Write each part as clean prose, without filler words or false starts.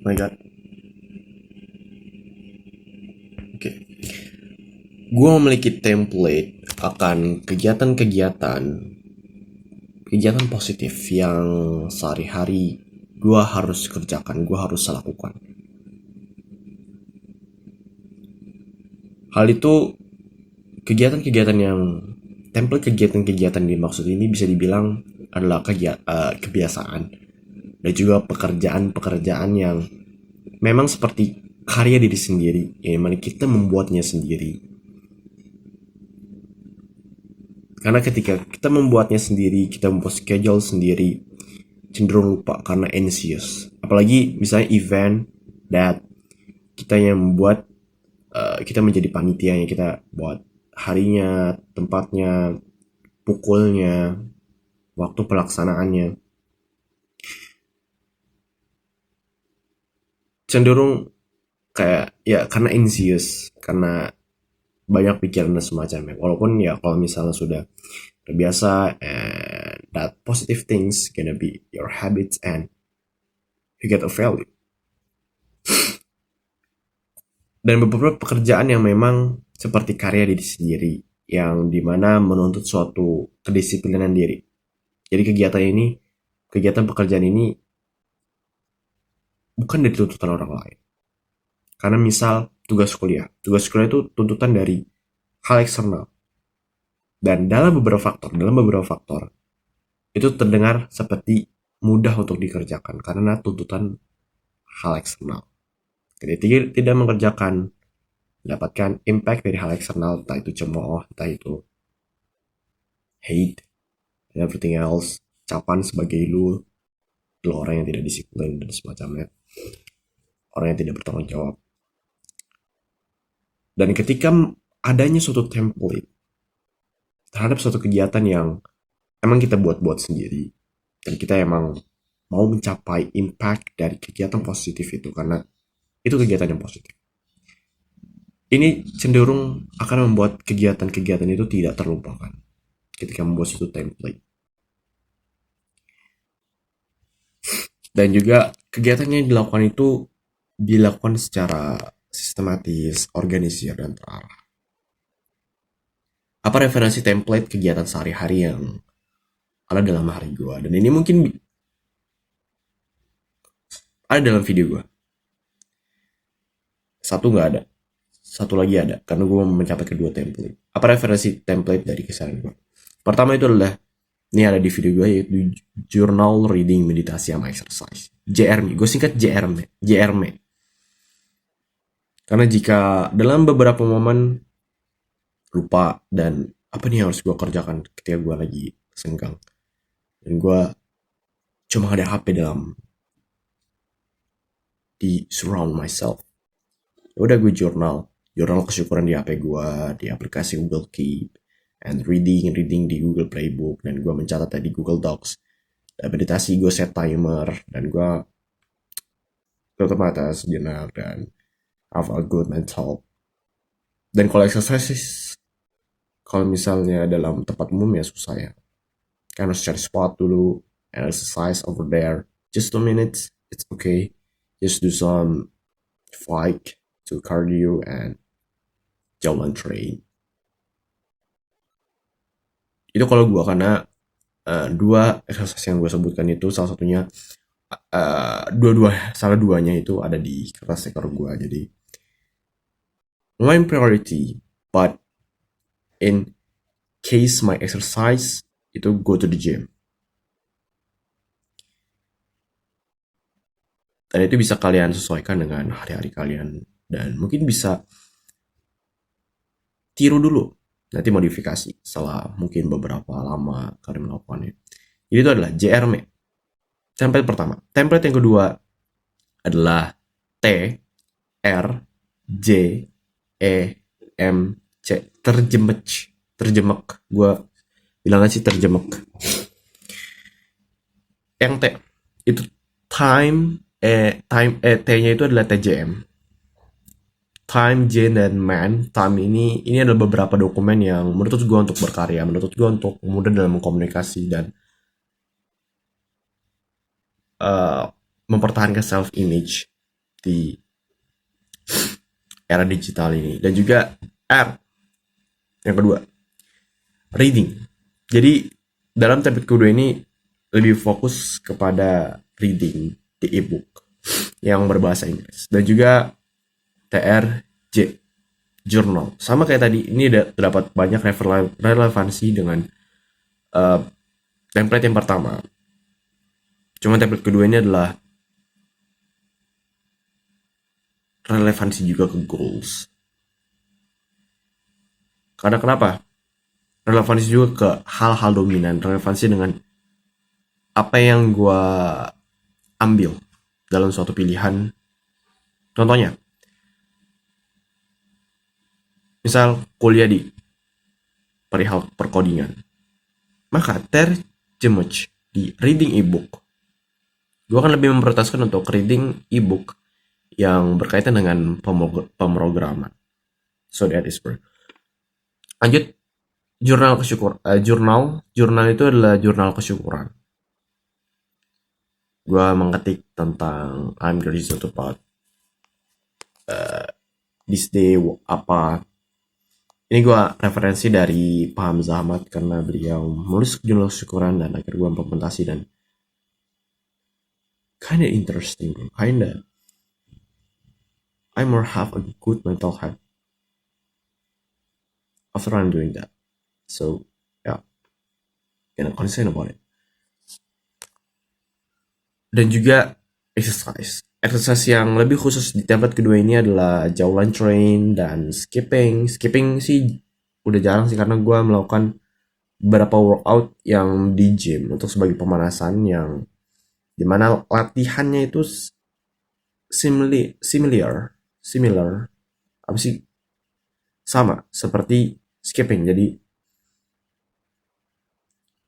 My God. Oke. Gue memiliki template akan kegiatan positif yang sehari-hari gue harus kerjakan, gue harus lakukan. Hal itu kegiatan-kegiatan yang template kegiatan-kegiatan dimaksud ini bisa dibilang adalah kebiasaan dan juga pekerjaan-pekerjaan yang memang seperti karya diri sendiri, yang mana kita membuatnya sendiri. Karena ketika kita membuatnya sendiri, kita membuat schedule sendiri, cenderung lupa karena anxious. Apalagi misalnya event that kita yang membuat, kita menjadi panitianya, kita buat harinya, tempatnya, pukulnya, waktu pelaksanaannya. Cenderung kayak ya karena anxious, karena banyak pikiran dan semacamnya. Walaupun ya kalau misalnya sudah terbiasa, and that positive things gonna be your habits and you get a value. Dan beberapa pekerjaan yang memang seperti karya diri sendiri, yang dimana menuntut suatu kedisiplinan diri. Jadi kegiatan pekerjaan ini bukan dari tuntutan orang lain. Karena misal tugas kuliah itu tuntutan dari hal eksternal. Dan dalam beberapa faktor itu terdengar seperti mudah untuk dikerjakan karena tuntutan hal eksternal. Ketika tidak mengerjakan, mendapatkan impact dari hal eksternal, entah itu cemooh, entah itu hate, and everything else, capan sebagai lu orang yang tidak disiplin dan semacamnya, orang yang tidak bertanggung jawab. Dan ketika adanya suatu template terhadap suatu kegiatan yang emang kita buat-buat sendiri, dan kita emang mau mencapai impact dari kegiatan positif itu, karena itu kegiatan yang positif. Ini cenderung akan membuat kegiatan-kegiatan itu tidak terlupakan ketika membuat suatu template. Dan juga kegiatannya yang dilakukan secara sistematis, organisir, dan terarah. Apa referensi template kegiatan sehari-hari yang ada dalam hari gue? Dan ini mungkin ada dalam video gue. Satu nggak ada, satu lagi ada, karena gue mencapai kedua template. Apa referensi template dari keseharian gue? Pertama itu adalah, ini ada di video gue, yaitu journal, reading, meditasi, sama exercise. JRM, gue singkat JRM. Karena jika dalam beberapa momen lupa dan apa nih yang harus gue kerjakan ketika gue lagi senggang, dan gue cuma ada HP di surround myself, udah gue jurnal kesyukuran di HP gue, di aplikasi Google Keep, and reading di Google Playbook, dan gue mencatat di Google Docs. Dan meditasi gue set timer, dan gue tutup mata sejenak dan have a good mental. Dan kalau exercise, kalau misalnya dalam tempat umum ya susah ya, kan harus cari spot dulu and exercise over there. Just 2 minutes, it's okay. Just do some fight to cardio and jalan train. Itu kalau gue, karena dua exercise yang gue sebutkan itu salah satunya, salah duanya itu ada di kertas ekor gue. Jadi main priority, but in case my exercise itu go to the gym. Dan itu bisa kalian sesuaikan dengan hari-hari kalian, dan mungkin bisa tiru dulu, nanti modifikasi setelah mungkin beberapa lama kalian melakukannya. Jadi itu adalah JRM, template pertama. Template yang kedua adalah T R J E M C, terjemek. Gue bilang sih terjemek. Yang T itu T-nya itu adalah TJM. Time, Jane, dan Man. Time ini adalah beberapa dokumen yang menurut gue untuk berkarya, menurut gue untuk mudah dalam komunikasi dan mempertahankan self image. di era digital ini. Dan juga R yang kedua, reading. Jadi dalam template kedua ini lebih fokus kepada reading di ebook yang berbahasa Inggris. Dan juga TRJ, journal. Sama kayak tadi, ini terdapat banyak relevansi dengan template yang pertama. Cuma template kedua ini adalah relevansi juga ke goals. Karena kenapa? Relevansi juga ke hal-hal dominan. Relevansi dengan apa yang gue ambil dalam suatu pilihan. Contohnya, misal kuliah di perihal perkodingan, maka terjemaj di reading ebook. Gue akan lebih memprioritaskan untuk reading ebook yang berkaitan dengan pemrograman. So that is where. Lanjut, jurnal kesyukuran. Jurnal itu adalah jurnal kesyukuran. Gue mengetik tentang I'm grateful about this day, apa. Ini gue referensi dari Pak Hamzah Ahmad karena beliau menulis jurnal kesyukuran dan akhirnya gue implementasi dan kinda interesting, kinda I more have a good mental health after I'm doing that. So yeah, kinda concerned about it. Dan juga exercise yang lebih khusus di template kedua ini adalah jaulan train dan skipping sih udah jarang sih karena gue melakukan beberapa workout yang di gym untuk sebagai pemanasan yang dimana latihannya itu similar apa sih, sama seperti skipping. Jadi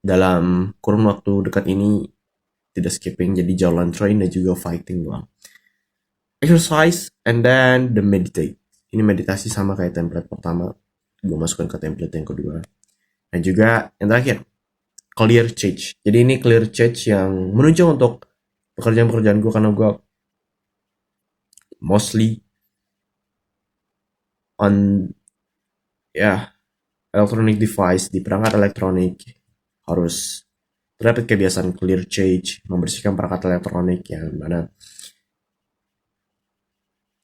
dalam kurun waktu dekat ini tidak skipping, jadi jalan train dan juga fighting doang. Exercise and then the meditate. Ini meditasi sama kayak template pertama, gue masukkan ke template yang kedua. Dan juga yang terakhir, clear change. Jadi ini clear change yang menunjang untuk pekerjaan-pekerjaan gue karena gue mostly on electronic device, di perangkat elektronik harus terdapat kebiasaan clear change, membersihkan perangkat elektronik yang mana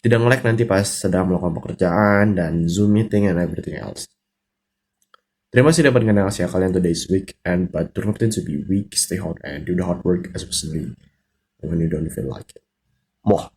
tidak nge-lag nanti pas sedang melakukan pekerjaan dan Zoom meeting and everything else. Terima kasih dapat mengenal hasil kalian today's week, and but do not pretend to be weak, stay hard and do the hard work especially when you don't feel like it. Moh.